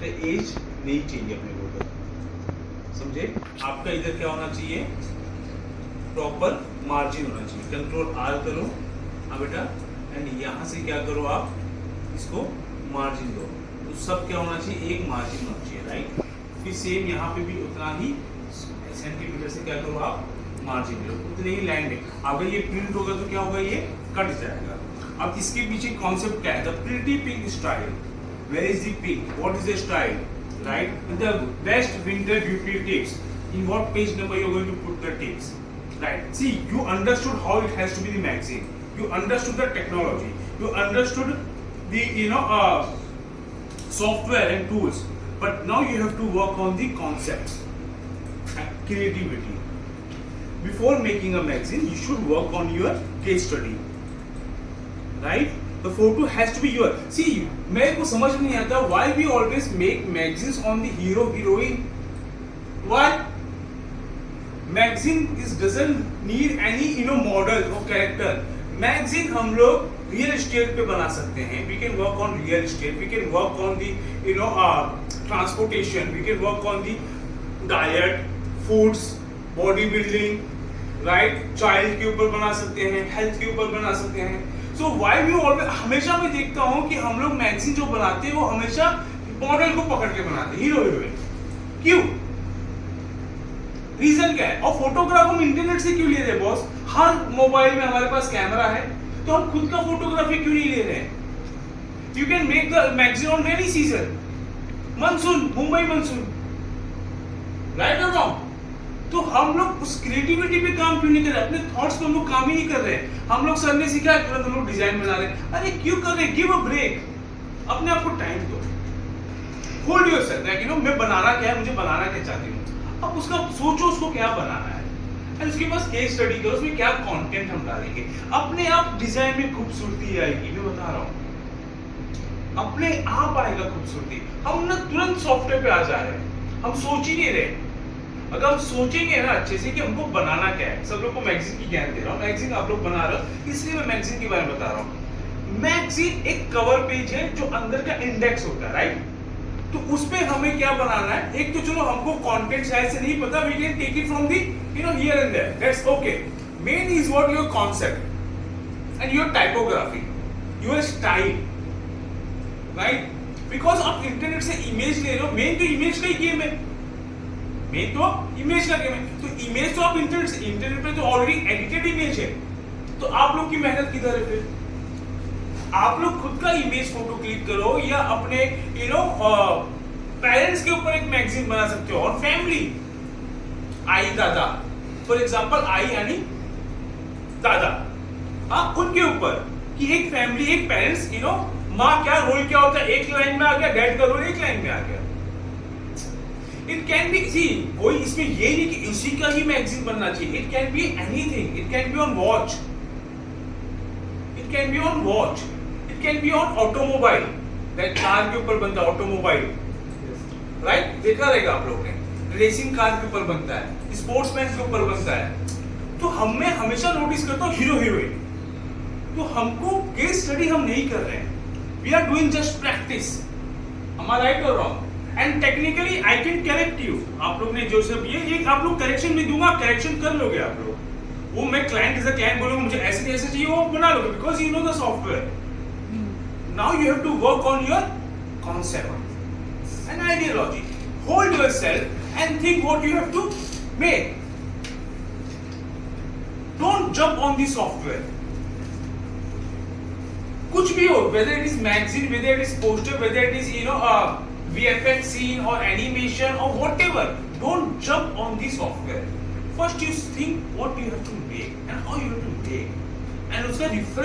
तो एज नहीं चाहिए अपने को उधर, समझे? आपका इधर क्या होना चाहिए, प्रॉपर मार्जिन होना चाहिए। कंट्रोल आर करो, हाँ बेटा, एंड यहाँ से क्या करो आप, इसको मार्जिन दो। तो सब क्या होना चाहिए, एक मार्जिन होना चाहिए, राइट? फिर सेम यहाँ पे भी उतना ही सेंटीमीटर से क्या करो आप, मार्जिन लो, उतने ही लैंड है। अगर ये प्रिंट होगा तो क्या होगा, ये कट जाएगा। अब इसके पीछे कॉन्सेप्ट क्या है, the pretty pig style. Where is the pig, what is the style, right? The best winter beauty tips. In what page number you are going to put the tips, right? See, you understood how it has to be the magazine, you understood the technology, you understood the software and tools, but now you have to work on the concepts and creativity. Before making a magazine you should work on your case study, right? The photo has to be your, see, मेरे को समझ नहीं आता why we always make magazines on the hero heroine. Why? Magazine doesn't need any model or character. Magazine हम लोग real estate पे बना सकते हैं. We can work on real estate. We can work on the transportation. We can work on the diet, foods, bodybuilding, right? Child के ऊपर बना सकते हैं, health के ऊपर बना सकते हैं. So why we always, हमेशा मैं देखता हूँ कि हम लोग magazine जो बनाते हैं वो हमेशा मॉडल को पकड़ के बनाते हैं, हीरो हीरोइन. क्यों? रीजन क्या है? और फोटोग्राफ हम इंटरनेट से क्यों ले रहे हैं बॉस? हर मोबाइल में हमारे पास कैमरा है, तो हम खुद का फोटोग्राफी क्यों नहीं ले रहे हैं? You can make the magazine on rainy season, monsoon, Mumbai monsoon, right और रॉन्ग? तो हम लोग उस क्रिएटिविटी पे काम क्यों नहीं कर रहे? अपने थॉट्स पे हम लोग काम ही नहीं कर रहे हैं. हम लोग सर ने सिखाया, तुरंत हम लोग डिजाइन बना रहे हैं. अरे क्यों कर रहे हैं? गिव अ ब्रेक, अपने आप को टाइम दो. होल्ड योरसेल्फ, मैं बनाना क्या है, मुझे बनाना क्या चाहती हूँ. अब उसका सोचो, उसको क्या बनाना है, और उसके पास केस स्टडी करो, उसमें क्या कंटेंट हम डालेंगे. अपने आप डिजाइन में खूबसूरती आएगी, मैं बता रहा हूँ, अपने आप आएगा खूबसूरती. हम ना तुरंत सॉफ्टवेयर पे आ जा रहे हैं, हम सोच ही नहीं रहे. अगर हम सोचेंगे ना अच्छे से कि हमको बनाना क्या है. सब लोग को मैगजीन की ज्ञान दे रहा हूँ, मैगजीन आप लोग बना रहे हो, इसलिए मैं मैगजीन के बारे में बता रहा हूँ. मैगजीन एक कवर पेज है जो अंदर का इंडेक्स होता है, राइट? तो उस पे हमें क्या बनाना है? एक तो चलो हमको कंटेंट शायद से नहीं पता, we can take it from the here and there, that's okay. Main is what your concept and your typography, your style, right? Because आप इंटरनेट से इमेज ले रहे हो, मेन तो इमेज का ही गेम है, मेन तो इमेज का गेम है. तो इमेज तो आप इंटरनेट पे तो ऑलरेडी एडिटेड इमेज है, तो आप लोग की मेहनत किधर है फिर? आप लोग खुद का इमेज फोटो क्लिक करो, या अपने पेरेंट्स के ऊपर एक मैगजीन बना सकते हो, और फैमिली, आई दादा, फॉर एग्जांपल आई यानी दादा, हाँ, उनके ऊपर कि एक फैमिली, एक पेरेंट्स, माँ क्या रोल क्या होता है, एक लाइन में आ गया, डैड का रोल एक लाइन में आ गया. इट कैन बी, सी, कोई इसमें ये नहीं कि इसी का ही मैगजीन बनना चाहिए. It can be anything. It can be on watch, it can be on watch, can be on automobile, that car के ऊपर बनता है ऑटोमोबाइल, राइट? देखा रहेगा आप लोगों ने, रेसिंग कार के ऊपर बनता है, स्पोर्ट्समैन के ऊपर बनता है. तो हमें हमेशा नोटिस करता हूँ हीरो हीरोइन. तो हमको केस स्टडी हम नहीं कर रहे हैं, we are doing just practice. am I right or wrong? And technically I can correct you. आप लोग ने जो सब ये आप लोग करेक्शन में दूंगा, करेक्शन कर लोगे आप लोग. वो मैं क्लाइंट एज अ क्लाइंट बोलूंगा मुझे ऐसे ऐसे चाहिए, वो बना लोगे, because you know the software. Now you have to work on your concept and ideology. Hold yourself and think what you have to make. Don't jump on the software. कुछ भी हो, whether it is magazine, whether it is poster, whether it is VFX scene or animation or whatever, don't jump on the software. First you think what you have to make and how you have to make, and उसका reference